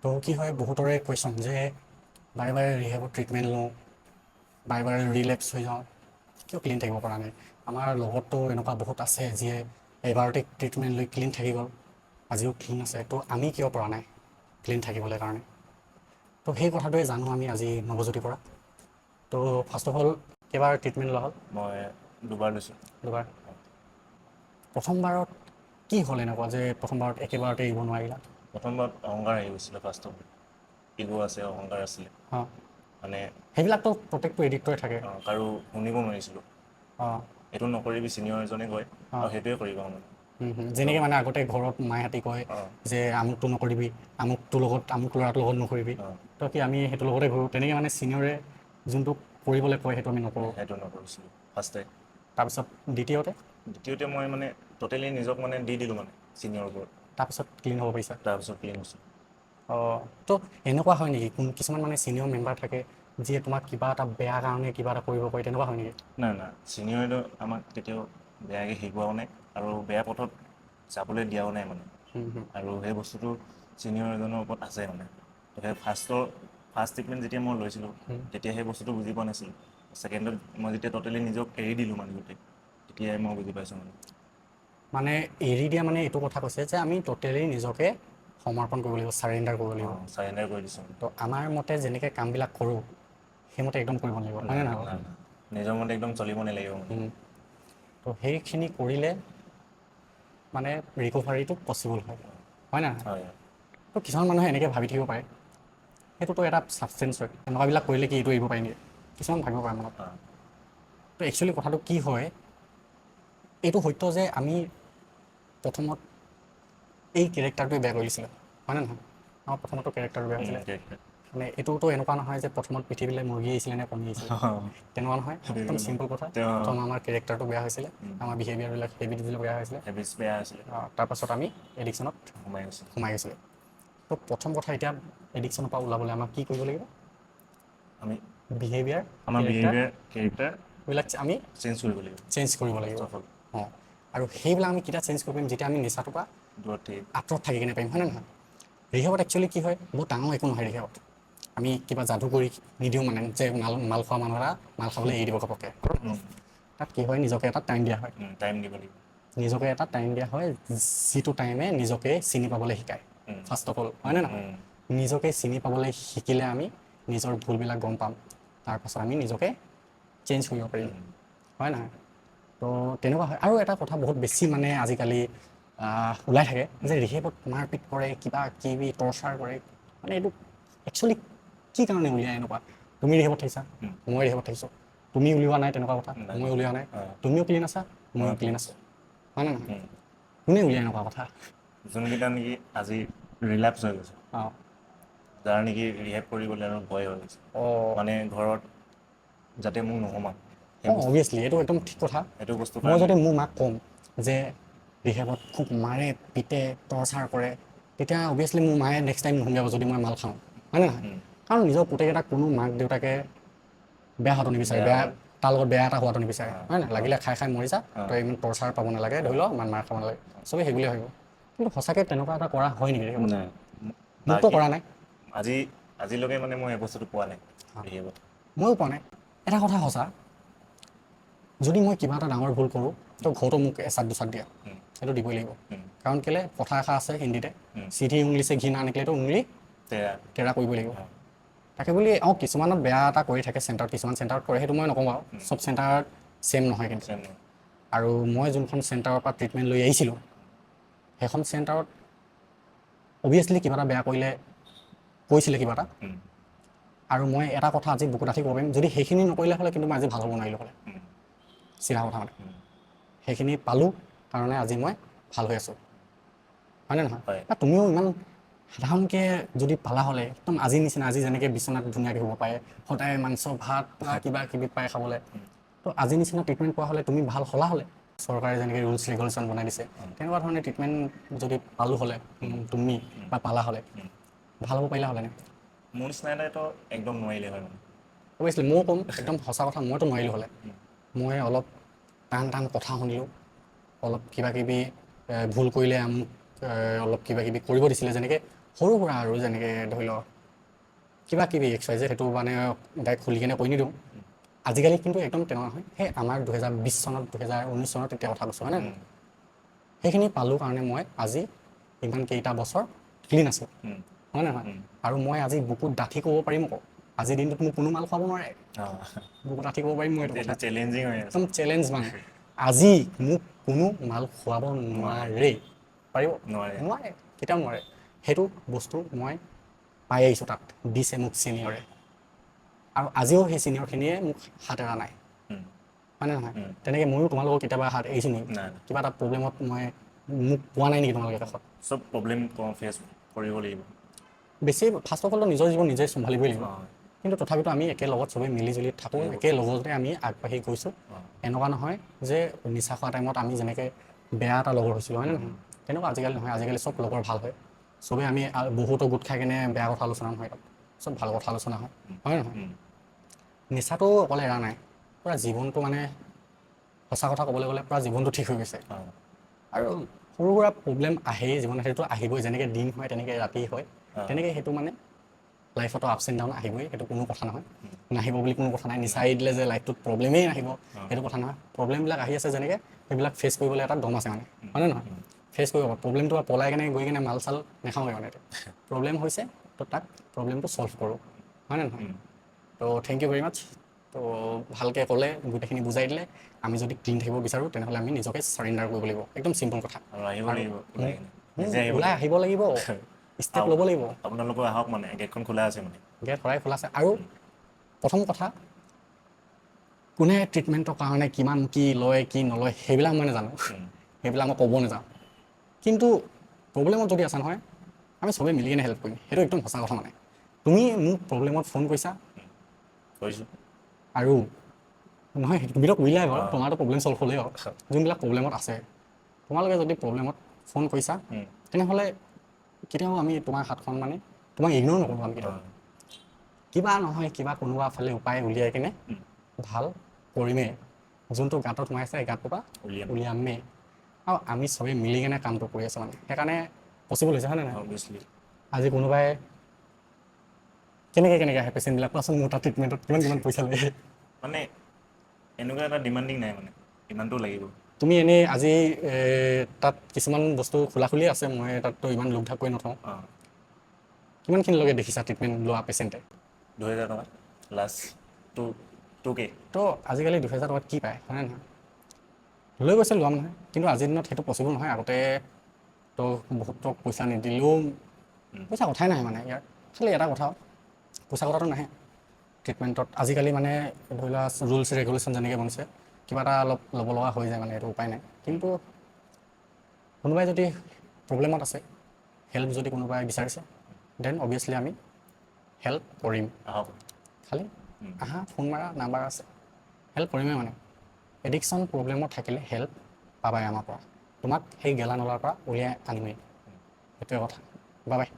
তো কি হয় বহুতৰে কুৱেশ্যন যে বাৰে বাৰে ৰিহেবত ট্ৰিটমেণ্ট লওঁ, বাৰে বাৰে ৰিলেপ্স হৈ যাওঁ, কিয় ক্লিন থাকিব পৰা নাই। আমাৰ লগততো এনেকুৱা বহুত আছে যিয়ে এবাৰতে ট্ৰিটমেণ্ট লৈ ক্লিন থাকি গ'ল, আজিও ক্লিন আছে। তো আমি কিয় পৰা নাই ক্লিন থাকিবলৈ কাৰণে? তো সেই কথাটোৱে জানো আমি আজি নৱজ্যোতিৰ পৰা। তো ফাৰ্ষ্ট অফ অল কেইবাৰ ট্ৰিটমেণ্ট লোৱা হ'ল? মই দুবাৰ লৈছোঁ। দুবাৰ। প্ৰথমবাৰত কি হ'ল এনেকুৱা যে প্ৰথমবাৰত একেবাৰতে এৰিব নোৱাৰিলা? প্ৰথমবাৰত অহংকাৰ আহি গৈছিলে। ফাৰ্ষ্টত ইগ' আছে, অহংকাৰ আছিলে। অঁ, মানে সেইবিলাকতো প্ৰত্যেকটো এডিক্টৰে থাকে। কাৰো শুনিব নোৱাৰিছিলোঁ। অঁ এইটো নকৰিবি, ছিনিয়ৰ এজনে কয় আৰু সেইটোৱে কৰিবা মানে। যেনেকৈ মানে আগতে ঘৰত মাহঁতে কয় অঁ যে আমুকটো নকৰিবি, আমুকটোৰ লগত আমুক ল'ৰাটোৰ লগত নকৰিবি, অঁ তো কি আমি সেইটোৰ লগতে ঘূৰোঁ। তেনেকৈ মানে ছিনিয়ৰে যোনটো কৰিবলৈ কয় সেইটো আমি নকৰোঁ। সেইটো নকৰিছিলোঁ ফাৰ্ষ্টে। তাৰপিছত দ্বিতীয়তে দ্বিতীয়তে মই মানে ট'টেলি নিজক মানে দি দিলোঁ মানে ছিনিয়ৰৰ ওপৰত। তাৰপিছত ক্লিন হ'ব পাৰিছা? তাৰপিছত ক্লিন হৈছোঁ। অঁ, তো এনেকুৱা হয় নেকি কিছুমান মানে ছিনিয়ৰ মেম্বাৰ থাকে যিয়ে তোমাক কিবা এটা বেয়া কাৰণে কিবা এটা কৰিব পাৰি, তেনেকুৱা হয় নেকি? নাই নাই, ছিনিয়ৰেতো আমাক কেতিয়াও বেয়াকৈ শিকোৱাও নাই আৰু বেয়া পথত যাবলৈ দিয়াও নাই মানে। আৰু সেই বস্তুটো ছিনিয়ৰ এজনৰ ওপৰত আছে মানে। তো সেই ফাৰ্ষ্ট ট্ৰিটমেণ্ট যেতিয়া মই লৈছিলোঁ তেতিয়া সেই বস্তুটো বুজি পোৱা নাছিলোঁ। ছেকেণ্ডত মই যেতিয়া ট'টেলি নিজক এৰি দিলোঁ মানে গোটেই, তেতিয়াই মই বুজি পাইছোঁ মানে। মানে এৰি দিয়া মানে এইটো কথা কৈছে যে আমি ট'টেলি নিজকে সমৰ্পণ কৰিব লাগিব, চাৰেণ্ডাৰ কৰিব লাগিব। অঁ, চাৰেণ্ডাৰ কৰি দিছোঁ। তো আমাৰ মতে যেনেকৈ কামবিলাক কৰোঁ সেইমতে একদম কৰিব লাগিব, হয়নে নাই নহয় নাই নাই, নিজৰ মতে একদম চলিব নালাগিব মানে। বাৰু? তো সেইখিনি কৰিলে মানে ৰিকভাৰীটো পচিবল হয়, হয় নহয়? হয় তো কিছুমান মানুহে এনেকৈ ভাবি থাকিব পাৰে সেইটোতো এটা ছাবষ্টেঞ্চ হয়, এনেকুৱাবিলাক কৰিলে কি এইটো এৰিব পাৰি নেকি, কিছুমান ভাবিব পাৰে মনত। অঁ তো একচুৱেলি কথাটো কি হয়, এইটো সত্য যে আমি প্ৰথমত এই কেৰেক্টাৰটোৱে বেয়া কৰি দিছিলে, হয়নে নহয়? আমাৰ প্ৰথমতো কেৰেক্টাৰটো বেয়া হৈছিলে। মানে এইটোতো এনেকুৱা নহয় যে প্ৰথমত পৃথিৱীলৈ মুৰ্গী আহিছিলে নে কণী আহিছিলে, তেনেকুৱা নহয়। একদম চিম্পুল কথা, প্ৰথম আমাৰ কেৰেক্টাৰটো বেয়া হৈছিলে, আমাৰ বিহেভিয়াৰবিলাক হেবিটছবিলাক বেয়া হৈছিলে। হেবিটছ বেয়া আছিলে। তাৰপাছত আমি এডিকশ্যনত সোমাই গৈছিলোঁ। সোমাই গৈছিলোঁ। তো প্ৰথম কথা এতিয়া এডিকশ্যনৰ পৰা ওলাবলৈ আমাক কি কৰিব লাগিব? আমি বিহেভিয়াৰ, আমাৰ কেৰেক্টাৰ এইবিলাক আমি চেঞ্জ কৰিব লাগিব চেঞ্জ কৰিব লাগিব। First of all. অঁ, আৰু সেইবিলাক আমি কেতিয়া চেঞ্জ কৰিব পাৰিম? যেতিয়া আমি নিচাটোৰ পৰা দূৰত থাকি আঁতৰত থাকি কিনে পাৰিম, হয়নে নহয়? ৰিহেবত একচুৱেলি কি হয়, বহুত ডাঙৰ একো নহয় ৰিহেবত। আমি কিবা যাদু কৰি নিদিওঁ মানে যে মাল খোৱা মানুহ এটা মাল খাবলৈ এৰি দিব ঘপককৈ। তাত কি হয়, নিজকে এটা টাইম দিয়া হয়। টাইম দিব লাগিব। নিজকে এটা টাইম দিয়া হয়, যিটো টাইমে নিজকে চিনি পাবলৈ শিকায় ফাৰ্ষ্ট অফ অল, হয়নে নহয়? নিজকে চিনি পাবলৈ শিকিলে আমি নিজৰ ভুলবিলাক গম পাম, তাৰপাছত আমি নিজকে চেঞ্জ কৰিব পাৰিম, হয় নহয়? তো তেনেকুৱা হয়। আৰু এটা কথা বহুত বেছি মানে আজিকালি ওলাই থাকে যে ৰিহেবত মাৰপিট কৰে, কিবা কিবি টৰ্চাৰ কৰে। মানে এইটো একচুৱেলি কি কাৰণে উলিয়াই এনেকুৱা? তুমি ৰিহেবত থাকিছা, মই ৰিহেবত থাকিছোঁ, তুমি উলিওৱা নাই তেনেকুৱা কথা, মই উলিওৱা নাই। তুমিও ক্লিন আছা, ময়ো ক্লিন আছোঁ, হয়নে নহয়? কোনে উলিয়াই এনেকুৱা কথা? যোনকেইটা নেকি আজি ৰিলেপ্স হৈ গৈছে, অঁ যাৰ নেকি ৰিহেব কৰিবলৈ আৰু ভয় হৈ গৈছে, অঁ মানে ঘৰত যাতে মোক নোহোমাক। সেই অঁ, বস্তু অভিয়াছলি এইটো একদম ঠিক কথা। সেইটো বস্তুৰ মই কাৰণে যদি মোৰ মাক কওঁ যে ৰিহেবত খুব মাৰে, পিটে, টৰ্চাৰ কৰে, তেতিয়া অভিয়াছলি মোৰ মায়ে নেক্সট টাইম নুশুনগাব যদি মই মাল খাওঁ, হয়নে নহয়? কাৰণ নিজৰ পুতেক এটাক কোনো মাক দেউতাকে বেয়া হোৱাটো নিবিচাৰে, বেয়া তাৰ লগত বেয়া এটা হোৱাটো নিবিচাৰে, হয় নহয়? লাগিলে খাই খাই মৰি যা, তই ইমান টৰ্চাৰ পাব নালাগে, ধৰি ল ইমান মাৰ খাব নালাগে, চবেই সেই বুলিয়ে ভাবিব। কিন্তু সঁচাকৈ তেনেকুৱা এটা কৰা হয় নেকি ৰিহেবত? নাই মোকতো বাকী কৰা নাই। আজিলৈকে মানে মই এই বস্তুটো পোৱা নাই ৰিহেবত। ময়ো পোৱা নাই। এটা কথা সঁচা, যদি মই কিবা এটা ডাঙৰ ভুল কৰোঁ তো ঘৰতো মোক এচাত দুচাত দিয়ে, সেইটো দিবই লাগিব। কাৰণ কেলৈ কথা এষাৰ আছে হিন্দীতে, চিধি উংলি চে ঘি না নিকলে তো উংলি তেৰা কৰিবই লাগিব। তাকে বুলি কিছুমানত বেয়া এটা কৰি থাকে চেণ্টাৰত, কিছুমান চেণ্টাৰত কৰে, সেইটো মই নকওঁ বাৰু, চব চেণ্টাৰত ছেম নহয় কিন্তু। আৰু মই যোনখন চেণ্টাৰৰ পৰা ট্ৰিটমেণ্ট লৈ আহিছিলোঁ সেইখন চেণ্টাৰত অভিয়াছলি কিবা এটা বেয়া কৰিলে কৈছিলে কিবা এটা, আৰু মই এটা কথা আজি বুকু ডাঠি ক'ব পাৰিম, যদি সেইখিনি নকৰিলে হ'লে কিন্তু মই আজি ভাল হ'ব নোৱাৰিলোঁ হ'লে, চিধা কথা মানে। সেইখিনি পালোঁ কাৰণে আজি মই ভাল হৈ আছোঁ, হয়নে নহয়? হয় বা তুমিও ইমান সাধাৰণকৈ যদি পালা হ'লে, একদম আজিৰ নিচিনা, আজি যেনেকৈ বিচনাত ধুনীয়াকৈ শুব পাৰে, সদায় মাংস ভাত বা কিবা কিবি পায় খাবলৈ, তো আজিৰ নিচিনা ট্ৰিটমেণ্ট পোৱা হ'লে তুমি ভাল হ'লা হ'লে। চৰকাৰে যেনেকৈ ৰুলছ ৰেগুলেশ্যন বনাই দিছে তেনেকুৱা ধৰণে ট্ৰিটমেণ্ট যদি পালোঁ হ'লে, তুমি বা পালা হ'লে, ভাল হ'ব পাৰিলা হ'লে নে? মোৰ নিচিনা এটাইতো একদম নোৱাৰিলে হয় মানে। অৱশ্যে ময়ো ক'ম একদম সঁচা কথা, মইতো নোৱাৰিলোঁ হ'লে। মই অলপ টান টান কথা শুনিলোঁ, অলপ কিবা কিবি ভুল কৰিলে অলপ কিবা কিবি কৰিব দিছিলে, যেনেকৈ সৰু সুৰা আৰু যেনেকৈ ধৰি লওক কিবা কিবি এক্সাৰচাইজ সেইটো মানে ডাইৰেক্ট খুলি কিনে কৈ নিদিওঁ আজিকালি কিন্তু একদম তেনেকুৱা নহয় সেই আমাৰ 2020 চনত 2019 চনত তেতিয়া কথা কৈছোঁ হয়নে সেইখিনি পালোঁ কাৰণে মই আজি ইমান কেইটা বছৰ ক্লিন আছোঁ হয় নহয় আৰু মই আজি বুকুত ডাঠি ক'ব পাৰিম আকৌ আজিৰ দিনটোত মোক কোনো মাল খুৱাব নোৱাৰে বুকুত ডাঠি ক'ব পাৰিম মই এইটো কথা চেলেঞ্জিং হৈ আছে একদম চেলেঞ্জ মানে আজি মোক কোনো মাল খুৱাব নোৱাৰে পাৰিব নোৱাৰে কেতিয়াও নোৱাৰে সেইটো বস্তু মই পাই আহিছোঁ তাত দিছে মোক ছিনিয়ৰে আৰু আজিও সেই ছিনিয়ৰখিনিয়ে মোক হাত এৰা নাই হয়নে নহয় তেনেকৈ ময়ো তোমালোকক কেতিয়াবা হাত এৰিছোঁ নেকি কিবা এটা প্ৰব্লেমত মই মোক পোৱা নাই নেকি তোমালোকে কাষত চব প্ৰব্লেম ফেচ কৰিব লাগিব বেছি ফাৰ্ষ্ট অফ অলটো নিজৰ জীৱন নিজে চম্ভালিবই লাগিব কিন্তু তথাপিতো আমি একেলগত চবেই মিলিজুলি থাকোঁ একেলগতে আমি আগবাঢ়ি গৈছোঁ এনেকুৱা নহয় যে নিচা খোৱা টাইমত আমি যেনেকৈ বেয়া এটা লগৰ হৈছিলোঁ হয় নে নহয় তেনেকুৱা আজিকালি নহয় আজিকালি চব লগৰ ভাল হয় চবেই আমি বহুতো গোট খাই কিনে বেয়া কথা আলোচনা নহয় তাত চব ভাল কথা আলোচনা হয় হয় নহয় নিচাটো অকলে এৰা নাই পূৰা জীৱনটো মানে সঁচা কথা ক'বলৈ গ'লে পূৰা জীৱনটো ঠিক হৈ গৈছে আৰু সৰু সুৰা প্ৰব্লেম আহেই জীৱনত সেইটো আহিবই যেনেকৈ দিন হয় তেনেকৈ ৰাতি হয় তেনেকৈ সেইটো মানে লাইফতো আপছ এণ্ড ডাউন আহিবই সেইটো কোনো কথা নহয় নাহিব বুলি কোনো কথা নাই নিচা এৰি দিলে যে লাইফটোত প্ৰব্লেমেই নাহিব সেইটো কথা নহয় প্ৰব্লেমবিলাক আহি আছে যেনেকৈ সেইবিলাক ফেচ কৰিবলৈ এটা দম আছে মানে হয়নে নহয় ফেচ কৰিব প্ৰব্লেমটো পলাই কেনে গৈ কিনে মাল চাল নাখাওঁগৈ মানে এইটো প্ৰব্লেম হৈছে তো তাক প্ৰব্লেমটো ছল্ভ কৰোঁ হয়নে নহয় তো থেংক ইউ ভেৰি মাছ তো ভালকৈ ক'লে গোটেইখিনি বুজাই দিলে আমি যদি ক্লিন থাকিব বিচাৰোঁ তেনেহ'লে আমি নিজকে চাৰেণ্ডাৰ কৰিব লাগিব একদম চিম্পল কথা আৰু আহিব লাগিব নিজে ওলাই আহিব লাগিব ষ্টেপ ল'ব লাগিব আপোনালোকো আহক মানে গেটখন খোলা আছে মানে গেট সদায় খোলা আছে আৰু প্ৰথম কথা কোনে ট্ৰিটমেণ্টৰ কাৰণে কিমান কি লয় কি নলয় সেইবিলাক মই নাজানো সেইবিলাক মই ক'ব নাযাওঁ কিন্তু প্ৰব্লেমত যদি আছা নহয় আমি চবেই মিলি কিনে হেল্প কৰিম সেইটো একদম সঁচা কথা মানে তুমি মোক প্ৰব্লেমত ফোন কৰিছা কৈছোঁ আৰু নহয় তুমিতো কৰিলাই বাৰু তোমাৰতো প্ৰব্লেম ছল্ভ হ'লেই বাৰু যোনবিলাক প্ৰব্লেমত আছে তোমালোকে যদি প্ৰব্লেমত ফোন কৰিছা তেনেহ'লে কেতিয়াও আমি তোমাৰ হাতখন মানে তোমাক ইগন'ৰ নকৰোঁ আমি কেতিয়াও কিবা নহয় কিবা কোনোবা ফালে উপায় উলিয়াই কিনে ভাল কৰিমেই যোনটো গাঁতত সোমাইছে সেই গাঁতটোৰ পৰা উলিয়ামেই আৰু আমি চবেই মিলি কিনে কামটো কৰি আছোঁ মানে সেইকাৰণে পচিবল হৈছে হয় নে নহয় অভিয়াছলি আজি কোনোবাই কেনেকৈ আহে পেচেণ্টবিলাক কোৱাচোন মোৰ তাত ট্ৰিটমেণ্টত কিমান পইচা লাগে মানে এনেকুৱা এটা ডিমাণ্ডিং নাই মানে ইমানটো লাগিব তুমি এনেই আজি তাত কিছুমান বস্তু খোলা খুলি আছে মই তাততো ইমান লোক ঢাক কৰি নথওঁ কিমানখিনিলৈকে দেখিছা ট্ৰিটমেণ্ট লোৱা পেচেণ্টে 2000 টকা লাষ্ট টুকে তো আজিকালি 2000 টকাত কি পায় হয়নে নহয় লৈ গৈছে লোৱা মানুহে কিন্তু আজিৰ দিনত সেইটো পচিবল নহয় আগতে তো বহুতক পইচা নিদিলেও পইচা কথাই নাহে মানে ইয়াৰ খালি এটা কথা পইচা কথাটো নাহে ট্ৰিটমেণ্টত আজিকালি মানে ধৰি লোৱা ৰুলছ ৰেগুলেশ্যন যেনেকৈ বনিছে কিবা এটা অলপ ল'ব লগা হৈ যায় মানে এইটো উপায় নাই কিন্তু কোনোবাই যদি প্ৰব্লেমত আছে হেল্প যদি কোনোবাই বিচাৰিছে দেন অভিয়াছলি আমি হেল্প কৰিম আহক খালি আহা ফোন মাৰা নাম্বাৰ আছে হেল্প কৰিমেই মানে এডিকশ্যন প্ৰব্লেমত থাকিলে হেল্প পাবাই আমাৰ পৰা তোমাক সেই গেলা নলাৰ পৰা উলিয়াই আনিমেই সেইটোৱে কথা বাই বাই